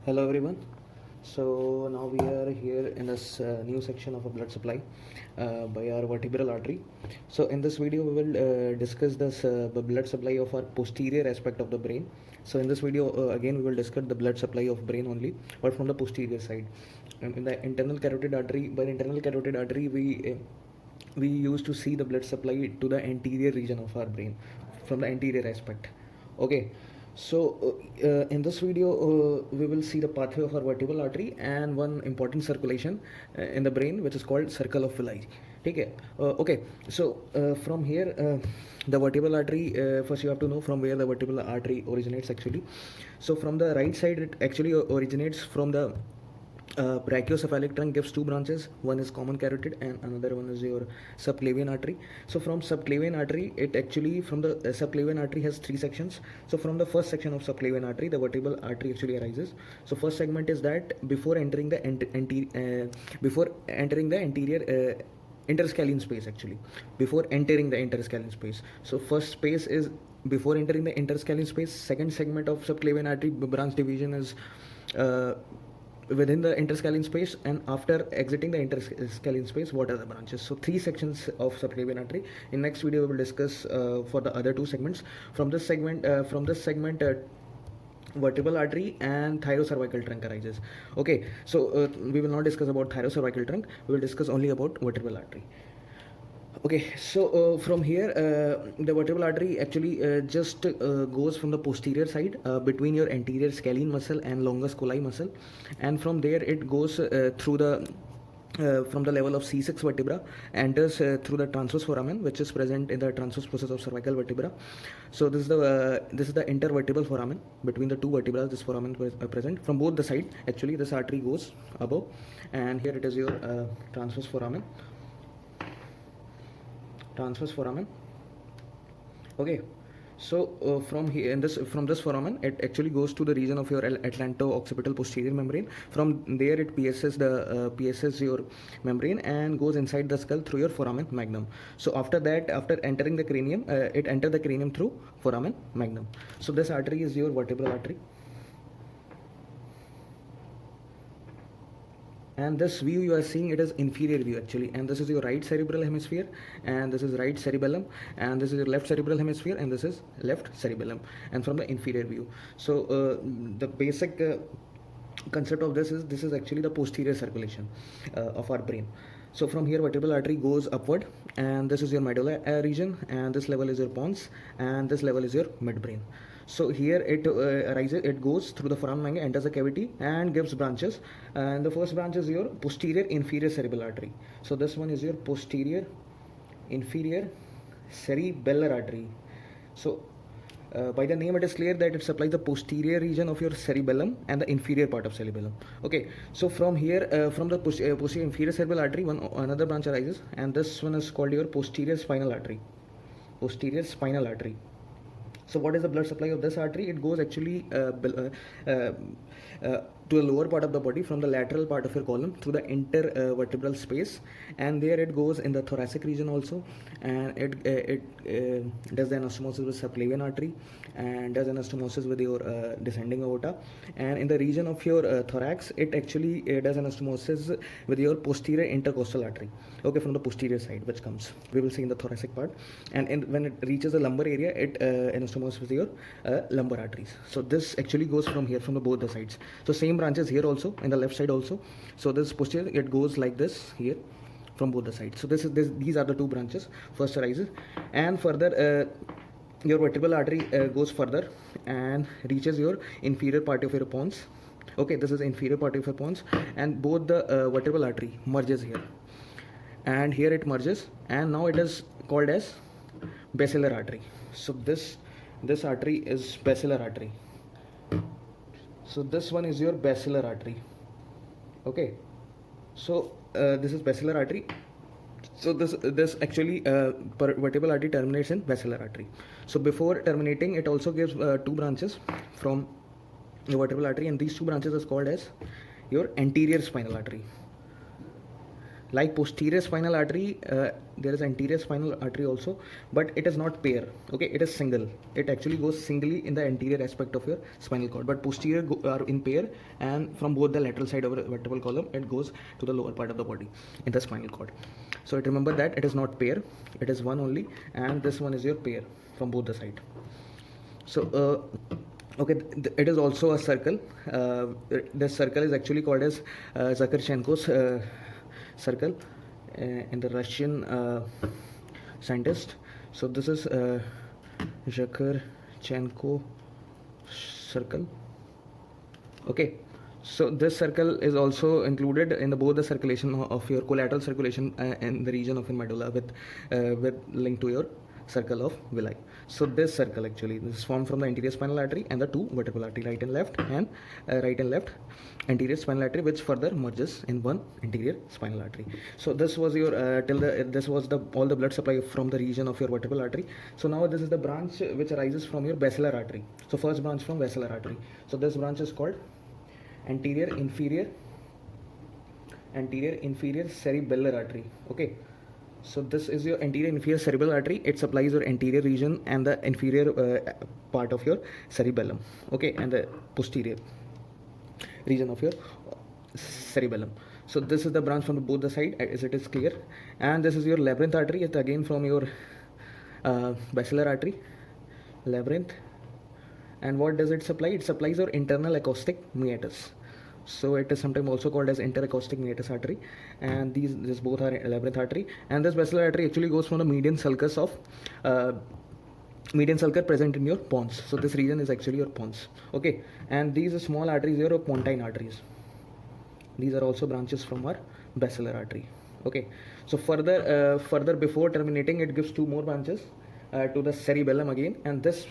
Hello everyone. So now we are here in this new section of a blood supply by our vertebral artery. So in this video we will discuss this the blood supply of our posterior aspect of the brain. So in this video again we will discuss the blood supply of brain only, but from the posterior side. In the internal carotid artery, by the internal carotid artery we used to see the blood supply to the anterior region of our brain from the anterior aspect. Okay, so in this video we will see the pathway of our vertebral artery and one important circulation in the brain, which is called circle of Willis. Okay, so from here the vertebral artery, first you have to know from where the vertebral artery originates actually. So from the right side it actually originates from the brachiocephalic trunk, gives two branches. One is common carotid and another one is your subclavian artery. So from subclavian artery, it actually from the subclavian artery has three sections. So from the first section of subclavian artery, the vertebral artery actually arises. So first segment is that before entering the anterior interscalene space, actually before entering the interscalene space. So first space is before entering the interscalene space. Second segment of subclavian artery branch division is within the interscalene space, and after exiting the interscalene space, what are the branches? So three sections of subclavian artery. In next video we will discuss for the other two segments. From this segment vertebral artery and thyrocervical trunk arises. Okay, so we will not discuss about thyrocervical trunk, we will discuss only about vertebral artery. Okay, so from here the vertebral artery actually just goes from the posterior side between your anterior scalene muscle and longus colli muscle, and from there it goes through the from the level of C6 vertebra, enters through the transverse foramen, which is present in the transverse process of cervical vertebra. So this is the intervertebral foramen. Between the two vertebrae this foramen is present from both the side. Actually this artery goes above, and here it is your transverse foramen. Okay, so from here from this foramen it actually goes to the region of your atlanto-occipital posterior membrane. From there it pierces your membrane and goes inside the skull through your foramen magnum. So after that, after entering the cranium, it enters the cranium through foramen magnum. So this artery is your vertebral artery. And this view you are seeing, it is inferior view actually, and this is your right cerebral hemisphere, and this is right cerebellum, and this is your left cerebral hemisphere, and this is left cerebellum, and from the inferior view. So the basic concept of this is actually the posterior circulation of our brain. So from here vertebral artery goes upward, and this is your medulla region, and this level is your pons, and this level is your midbrain. So here it arises, it goes through the foramen magnum, enters the cavity and gives branches, and the first branch is your posterior inferior cerebral artery. So this one is your posterior inferior cerebellar artery. So by the name it is clear that it supplies the posterior region of your cerebellum and the inferior part of cerebellum. Okay, so from here from the posterior inferior cerebral artery another branch arises, and this one is called your posterior spinal artery. So what is the blood supply of this artery? It goes actually to the lower part of the body from the lateral part of your column through the intervertebral space, and there it goes in the thoracic region also, and it does the anastomosis with subclavian artery, and does anastomosis with your descending aorta, and in the region of your thorax it actually does anastomosis with your posterior intercostal artery. Okay, from the posterior side, which comes, we will see in the thoracic part, and when it reaches the lumbar area it anastomosis with your lumbar arteries. So this actually goes from here, from the both the sides. So same branches here also, in the left side also. So this posterior, it goes like this here from both the sides. So these are the two branches first arises, and further your vertebral artery goes further and reaches your inferior part of your pons. Okay, this is inferior part of your pons, and both the vertebral artery merges here, and here it merges, and now it is called as basilar artery. So this artery is basilar artery. So this one is your basilar artery. Okay, so this is basilar artery. So this actually vertebral artery terminates in basilar artery. So before terminating, it also gives two branches from the vertebral artery, and these two branches is called as your anterior spinal artery. like posterior spinal artery, there is anterior spinal artery also, but it is not pair. Okay, it is single. It actually goes singly in the anterior aspect of your spinal cord, but posterior are in pair, and from both the lateral side of the vertebral column it goes to the lower part of the body in the spinal cord. So it remember that it is not pair, it is one only, and this one is your pair from both the side. So okay, it is also a circle. This circle is actually called as Zakharchenko's circle in the Russian scientist. So this is Zakharchenko circle. Okay, so this circle is also included in both the circulation of your collateral circulation in the region of your medulla with link to your circle of villi. So this circle actually is formed from the anterior spinal artery and the two vertebral artery, right and left anterior spinal artery, which further merges in one anterior spinal artery. So this was your all the blood supply from the region of your vertebral artery. So now this is the branch which arises from your basilar artery. So first branch from basilar artery. So this branch is called anterior inferior cerebellar artery. Okay, so this is your anterior inferior cerebral artery. It supplies your anterior region and the inferior part of your cerebellum. Okay, and the posterior region of your cerebellum. So this is the branch from both the side, as it is clear. And this is your labyrinth artery. It's again from your basilar artery, labyrinth. And what does it supply? It supplies your internal acoustic meatus. So it is sometimes also called as interacoustic meatus artery, and these both are labyrinth artery. And this basilar artery actually goes from the median sulcus of median sulcus present in your pons. So this region is actually your pons. Okay, and these small arteries here are pontine arteries. These are also branches from our basilar artery. Okay, so further before terminating, it gives two more branches to the cerebellum again, and this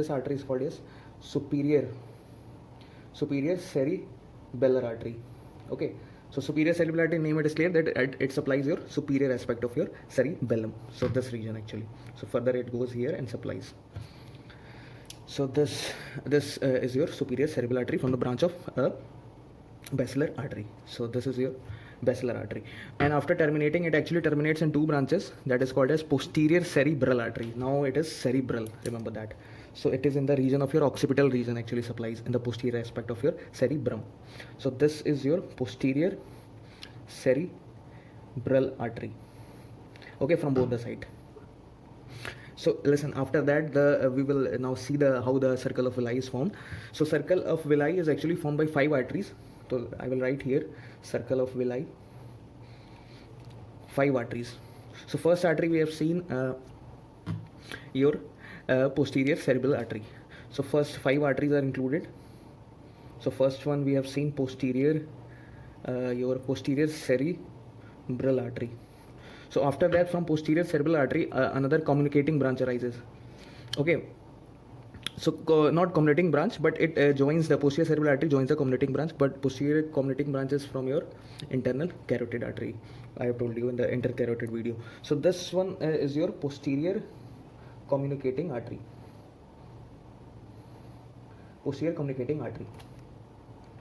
artery is called as superior cerebellar artery. Okay, so superior cerebellar artery, name it is clear that it supplies your superior aspect of your cerebellum. So this region actually. So further it goes here and supplies. So this is your superior cerebellar artery from the branch of basilar artery. So this is your basilar artery, and after terminating, it actually terminates in two branches, that is called as posterior cerebral artery. Now it is cerebral, remember that. So it is in the region of your occipital region, actually supplies in the posterior aspect of your cerebrum. So this is your posterior cerebral artery. Okay, from both the side. So listen, after that we will now see how the circle of villi is formed. So circle of villi is actually formed by 5 arteries. So I will write here circle of villi, 5 arteries. So first artery we have seen your posterior cerebral artery. So first 5 arteries are included. So first one we have seen posterior your posterior cerebral artery. So after that, from posterior cerebral artery another communicating branch arises. Okay, so not communicating branch, but it joins the posterior cerebral artery, joins the communicating branch, but posterior communicating branch is from your internal carotid artery. I have told you in the intercarotid video. So this one is your posterior communicating artery. Posterior communicating artery.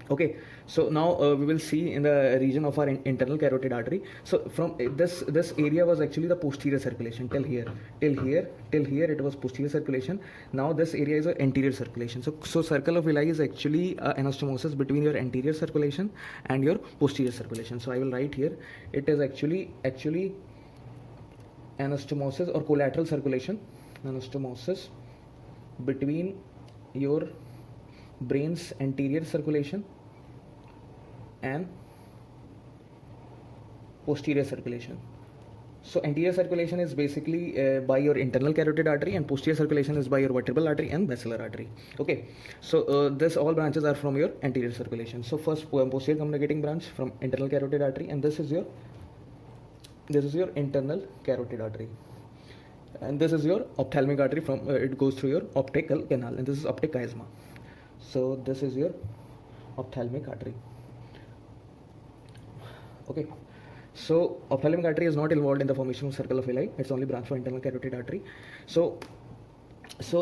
Okay, so now we will see in the region of our internal carotid artery. So from this area was actually the posterior circulation till here it was posterior circulation. Now this area is anterior circulation. So circle of villi is actually anastomosis between your anterior circulation and your posterior circulation. So I will write here, it is actually anastomosis or collateral circulation, anastomosis between your brain's anterior circulation and posterior circulation. So anterior circulation is basically by your internal carotid artery, and posterior circulation is by your vertebral artery and basilar artery. Okay, so this all branches are from your anterior circulation. So first posterior communicating branch from internal carotid artery, and this is your internal carotid artery, and this is your ophthalmic artery. From it goes through your optical canal, and this is optic chiasma. So this is your ophthalmic artery. Okay, so ophthalmic artery is not involved in the formation of circle of villi. It's only branch for internal carotid artery. So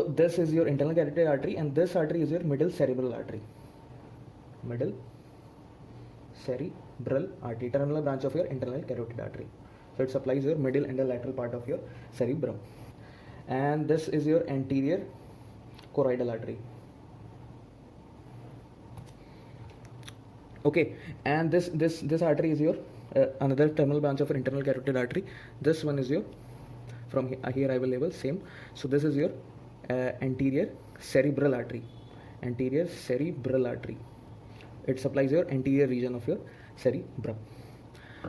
this is your internal carotid artery, and this artery is your middle cerebral artery. Middle cerebral artery, terminal branch of your internal carotid artery. So it supplies your middle and the lateral part of your cerebrum. And this is your anterior choroidal artery. Okay, and this artery is your another terminal branch of your internal carotid artery. This one is your, from here I will label same. So this is your anterior cerebral artery. Anterior cerebral artery. It supplies your anterior region of your cerebrum.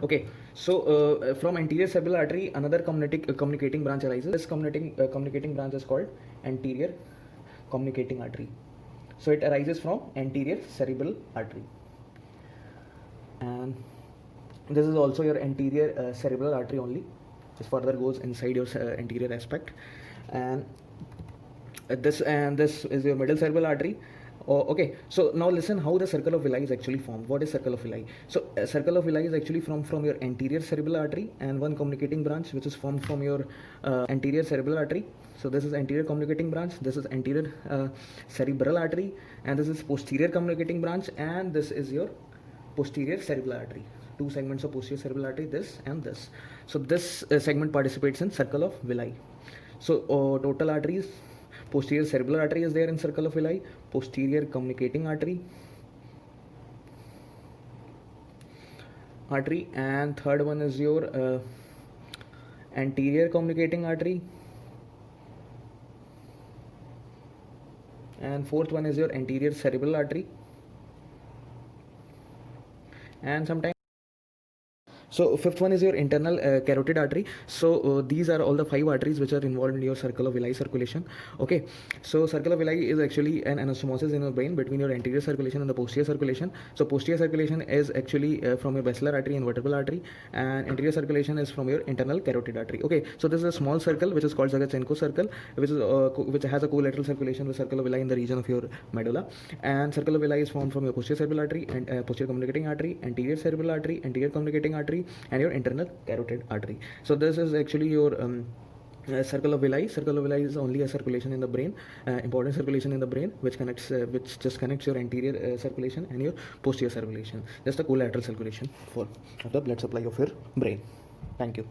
Okay, so from anterior cerebral artery, another communicating branch arises. This communicating branch is called anterior communicating artery. So it arises from anterior cerebral artery, and this is also your anterior cerebral artery only. This further goes inside your anterior aspect, and this is your middle cerebral artery. Oh, okay, so now listen how the circle of villi is actually formed. What is circle of villi? So circle of villi is actually from your anterior cerebral artery and one communicating branch which is formed from your anterior cerebral artery. So this is anterior communicating branch, this is anterior cerebral artery, and this is posterior communicating branch, and this is your posterior cerebral artery. Two segments of posterior cerebral artery, this and this. So this segment participates in circle of villi. So total arteries: posterior cerebral artery is there in circle of villi, posterior communicating artery, and third one is your anterior communicating artery, and fourth one is your anterior cerebral artery, and sometimes. So fifth one is your internal carotid artery. So these are all the 5 arteries which are involved in your circle of villi circulation. Okay, so circle of villi is actually an anastomosis in your brain between your anterior circulation and the posterior circulation. So posterior circulation is actually from your basilar artery and vertebral artery, and anterior circulation is from your internal carotid artery. Okay, so this is a small circle which is called Zagatchenko circle, which has a collateral circulation with circle of villi in the region of your medulla, and circle of villi is formed from your posterior cerebral artery and posterior communicating artery, anterior cerebral artery, anterior communicating artery, and your internal carotid artery. So this is actually your circle of villi. Circle of villi is only a circulation in the brain, important circulation in the brain, which just connects your anterior circulation and your posterior circulation. Just a collateral circulation for the blood supply of your brain. Thank you.